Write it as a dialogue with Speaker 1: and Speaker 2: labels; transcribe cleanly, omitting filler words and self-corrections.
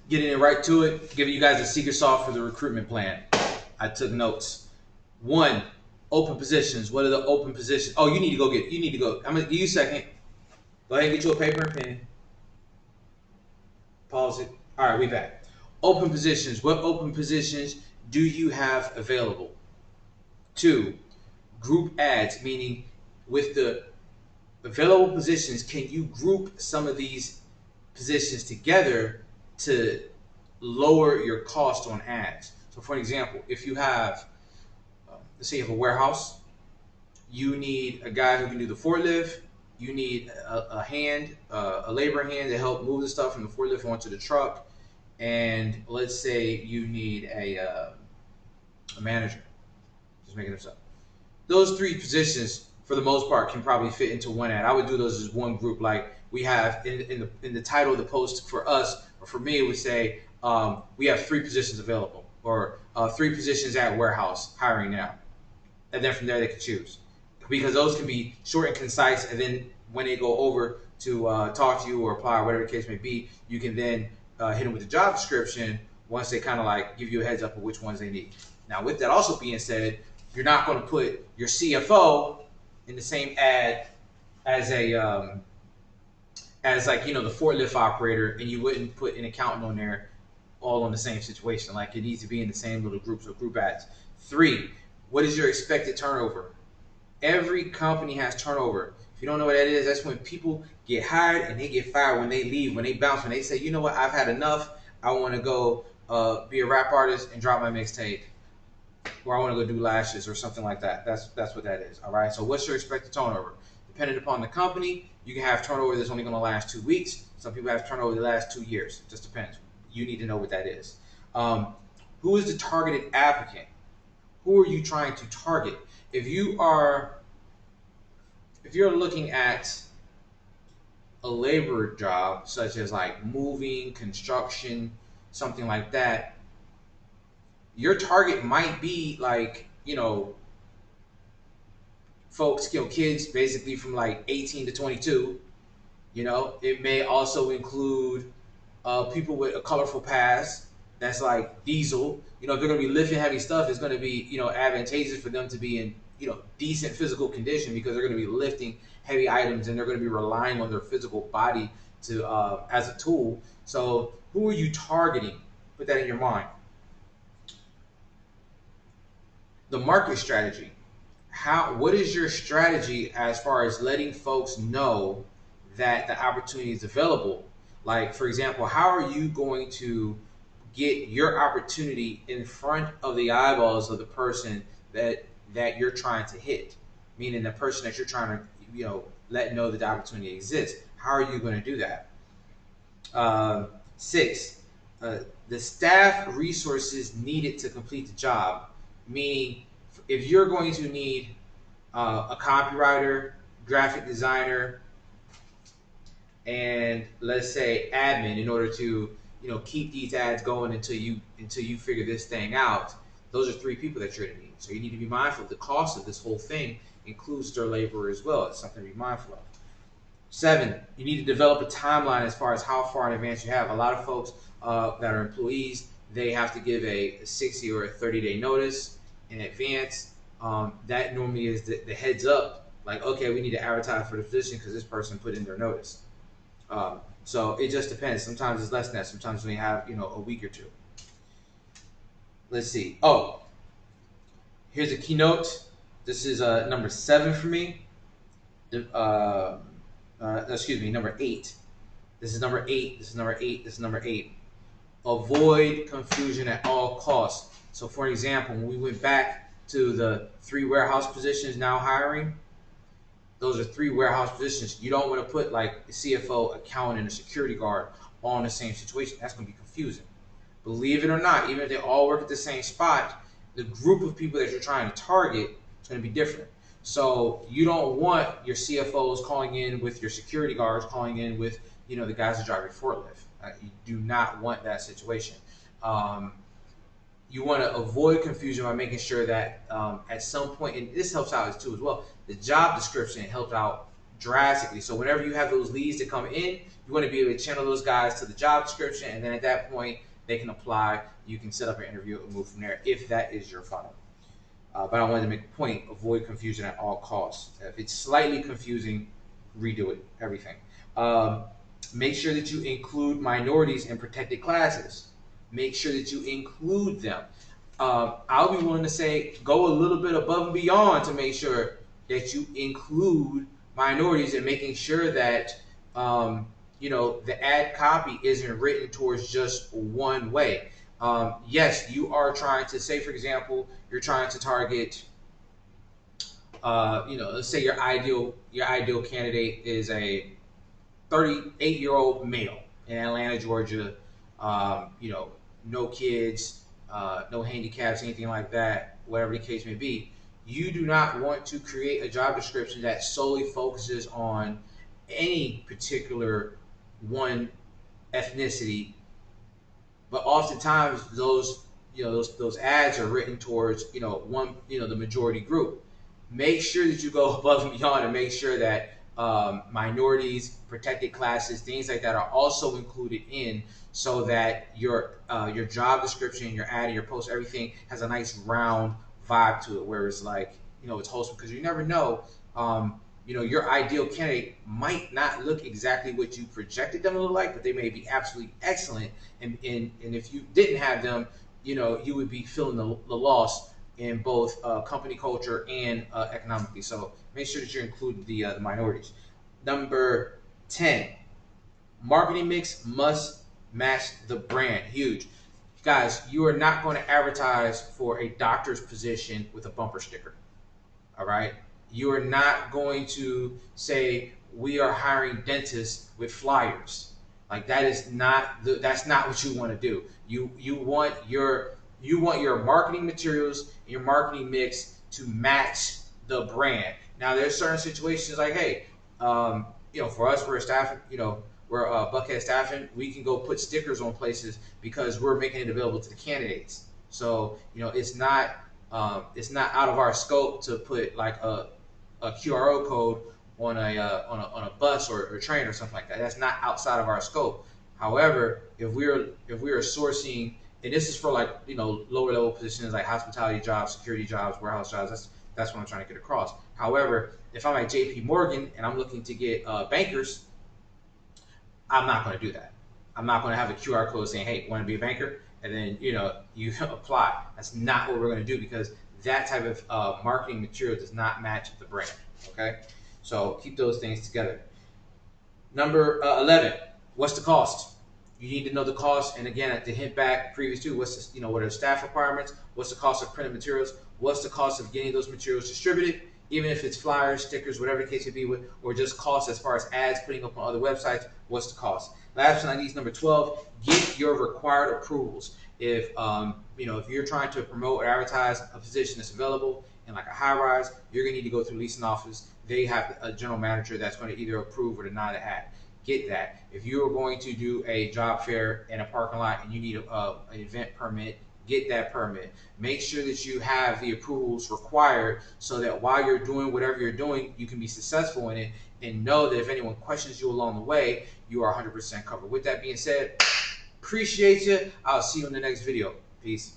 Speaker 1: Getting it right to it, giving you guys the secret sauce for the recruitment plan. I took notes. One, open positions. What are the open positions? Oh, you need to go. I'm gonna give you a second. Go ahead and get you a paper and pen. Pause it. All right, we back. Open positions. What open positions do you have available? Two, group ads, meaning with the available positions, can you group some of these positions together to lower your cost on ads? So, for example, if you have, let's say you have a warehouse, you need a guy who can do the forklift. You need a labor hand to help move the stuff from the forklift onto the truck. And let's say you need a manager. Just making this up. Those three positions, for the most part, can probably fit into one ad. I would do those as one group. Like we have in the title of the post for us, or for me, it would say we have three positions available, or three positions at warehouse hiring now, and then from there they can choose, because those can be short and concise. And then when they go over to talk to you or apply, or whatever the case may be, you can then hit them with the job description once they kind of like give you a heads up of which ones they need. Now, with that also being said, you're not going to put your CFO in the same ad as a as like the forklift operator, and you wouldn't put an accountant on there all on the same situation. Like it needs to be in the same little groups or group ads. Three, what is your expected turnover? Every company has turnover. If you don't know what that is, that's when people get hired and they get fired, when they leave, when they bounce, when they say, you know what, I've had enough. I want to go be a rap artist and drop my mixtape, or I want to go do lashes or something like that. That's what that is. All right. So what's your expected turnover? Depending upon the company, you can have turnover that's only going to last 2 weeks. Some people have turnover that lasts 2 years. It just depends. You need to know what that is. Who is the targeted applicant? Who are you trying to target? If you are, if you're looking at a labor job, such as like moving, construction, something like that, your target might be like, folks, kids basically from like 18 to 22. It may also include people with a colorful past that's like diesel. If they're going to be lifting heavy stuff, it's going to be, advantageous for them to be in, decent physical condition, because they're going to be lifting heavy items and they're going to be relying on their physical body to as a tool. So who are you targeting? Put that in your mind. The market strategy. What is your strategy as far as letting folks know that the opportunity is available? Like, for example, how are you going to get your opportunity in front of the eyeballs of the person that you're trying to hit? Meaning the person that you're trying to let know that the opportunity exists. How are you going to do that? Six, the staff resources needed to complete the job. Meaning, if you're going to need a copywriter, graphic designer, and let's say admin in order to keep these ads going until you figure this thing out, those are three people that you're going to need. So you need to be mindful of the cost of this whole thing includes their labor as well. It's something to be mindful of. Seven, you need to develop a timeline as far as how far in advance you have. A lot of folks that are employees, they have to give a 60 or a 30-day notice in advance. That normally is the heads up, like, okay, we need to advertise for the position because this person put in their notice. So it just depends. Sometimes it's less than that. Sometimes we have, a week or two. Let's see. Oh, here's a keynote. This is number 7 for me. Excuse me, number 8. This is number 8. This is number 8. This is number 8. Avoid confusion at all costs. So, for example, when we went back to the 3 warehouse positions now hiring, those are 3 warehouse positions. You don't want to put like a CFO, accountant, and a security guard all in the same situation. That's going to be confusing. Believe it or not, even if they all work at the same spot, the group of people that you're trying to target is going to be different. So you don't want your CFOs calling in with your security guards calling in with the guys that drive your forklift. You do not want that situation. You want to avoid confusion by making sure that at some point, and this helps out too as well, the job description helps out drastically. So whenever you have those leads that come in, You want to be able to channel those guys to the job description, and then at that point, they can apply. You can set up an interview and move from there if that is your funnel. But I wanted to make a point, avoid confusion at all costs. If it's slightly confusing, redo it, everything. Make sure that you include minorities in protected classes. Make sure that you include them. I'll be willing to say go a little bit above and beyond to make sure that you include minorities and making sure that the ad copy isn't written towards just one way. Yes, you are trying to say, for example, you're trying to target, let's say your ideal candidate is a 38-year-old male in Atlanta, Georgia. No kids, no handicaps, anything like that, whatever the case may be. You do not want to create a job description that solely focuses on any particular one ethnicity, but oftentimes those ads are written towards the majority group. Make sure that you go above and beyond and make sure that minorities, protected classes, things like that are also included in, so that your job description, your ad, and your post, everything has a nice round vibe to it, where it's like it's wholesome, because you never know. Your ideal candidate might not look exactly what you projected them to look like, but they may be absolutely excellent. And if you didn't have them, you would be feeling the loss in both company culture and economically. So make sure that you include the minorities. Number 10, marketing mix must match the brand. Huge. Guys, you are not going to advertise for a doctor's position with a bumper sticker. All right? You are not going to say we are hiring dentists with flyers. Like that's not what you want to do. You want your marketing materials and your marketing mix to match the brand. Now there's certain situations like, hey, for us, we're staffing, we're Buckhead Staffing, we can go put stickers on places because we're making it available to the candidates. So it's not out of our scope to put like a QR code on a bus or a train or something like that. That's not outside of our scope. However, if we are sourcing, and this is for like lower level positions like hospitality jobs, security jobs, warehouse jobs, that's what I'm trying to get across. However, if I'm at JP Morgan and I'm looking to get bankers, I'm not going to do that. I'm not going to have a QR code saying, hey, want to be a banker? And then you apply. That's not what we're going to do, because that type of marketing material does not match the brand. Okay, so keep those things together. Number 11, what's the cost? You need to know the cost, and again, to hint back previous to, what's what are the staff requirements? What's the cost of printed materials? What's the cost of getting those materials distributed? Even if it's flyers, stickers, whatever the case may be, or just cost as far as ads putting up on other websites, what's the cost? Last but not least, number 12, get your required approvals. If if you're trying to promote or advertise a position that's available in like a high rise, you're gonna need to go through leasing office. They have a general manager that's going to either approve or deny the ad. Get that. If you are going to do a job fair in a parking lot and you need an event permit, get that permit. Make sure that you have the approvals required, so that while you're doing whatever you're doing, you can be successful in it, and know that if anyone questions you along the way, you are 100% covered. With that being said, appreciate you. I'll see you in the next video. Peace.